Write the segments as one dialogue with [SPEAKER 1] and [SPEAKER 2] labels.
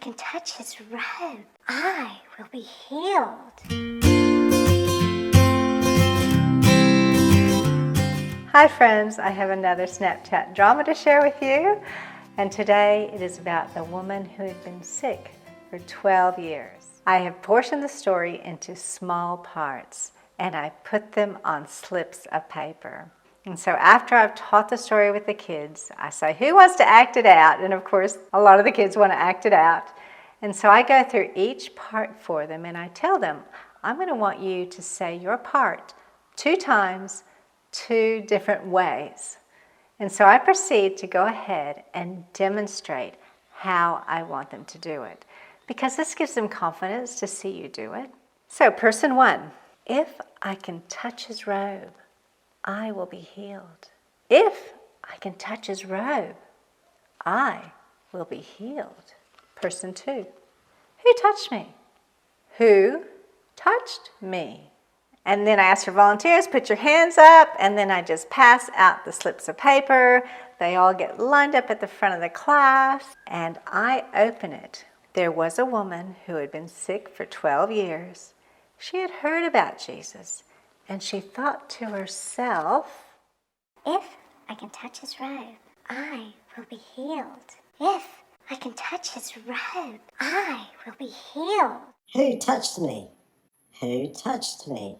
[SPEAKER 1] can touch his robe, I will be healed.
[SPEAKER 2] Hi friends, I have another Snapchat drama to share with you. And today it is about the woman who had been sick for 12 years. I have portioned the story into small parts and I put them on slips of paper. And so after I've taught the story with the kids, I say, who wants to act it out? And of course, a lot of the kids want to act it out. And so I go through each part for them and I tell them, I'm going to want you to say your part 2 times, 2 different ways. And so I proceed to go ahead and demonstrate how I want them to do it, because this gives them confidence to see you do it. So person 1, if I can touch his robe, I will be healed. If I can touch his robe, I will be healed. Person 2, who touched me? Who touched me? And then I ask for volunteers, put your hands up, and then I just pass out the slips of paper. They all get lined up at the front of the class, and I open it. There was a woman who had been sick for 12 years. She had heard about Jesus, and she thought to herself,
[SPEAKER 1] if I can touch his robe, I will be healed. If I can touch his robe, I will be healed.
[SPEAKER 3] Who touched me? Who touched me?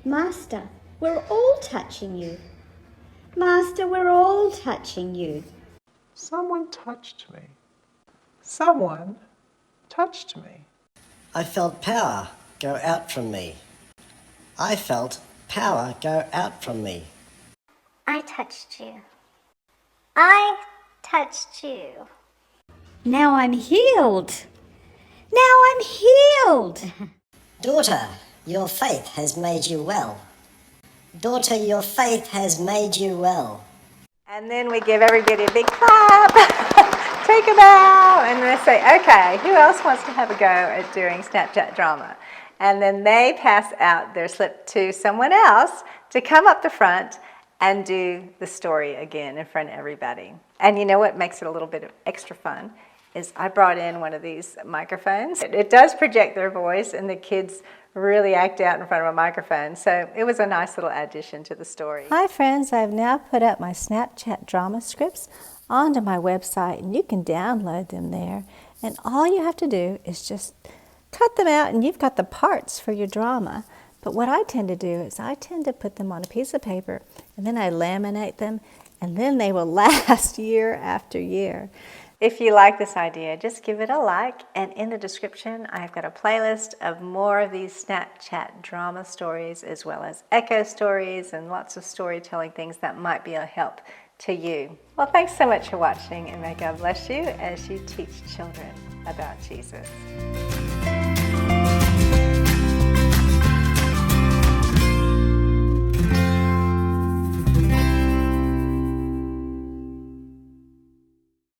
[SPEAKER 4] Master, we're all touching you. Master, we're all touching you.
[SPEAKER 5] Someone touched me. Someone touched me.
[SPEAKER 3] I felt power go out from me. I felt power go out from me.
[SPEAKER 1] I touched you. I touched you.
[SPEAKER 4] Now I'm healed. Now I'm healed.
[SPEAKER 3] Daughter, your faith has made you well. Daughter, your faith has made you well.
[SPEAKER 2] and then we give everybody a big clap, take a bow, and then I say, okay, who else wants to have a go at doing Snapchat drama? And then they pass out their slip to someone else to come up the front and do the story again in front of everybody. And you know what makes it a little bit extra fun is I brought in one of these microphones. It does project their voice, and the kids really act out in front of a microphone. So it was a nice little addition to the story. Hi friends, I've now put up my Snapchat drama scripts onto my website, and you can download them there. And all you have to do is just cut them out, and you've got the parts for your drama. But what I tend to do is I tend to put them on a piece of paper, and then I laminate them, and then they will last year after year. If you like this idea, just give it a like, and in the description I've got a playlist of more of these Snapchat drama stories, as well as echo stories and lots of storytelling things that might be a help to you. Well, thanks so much for watching, and may God bless you as you teach children about Jesus.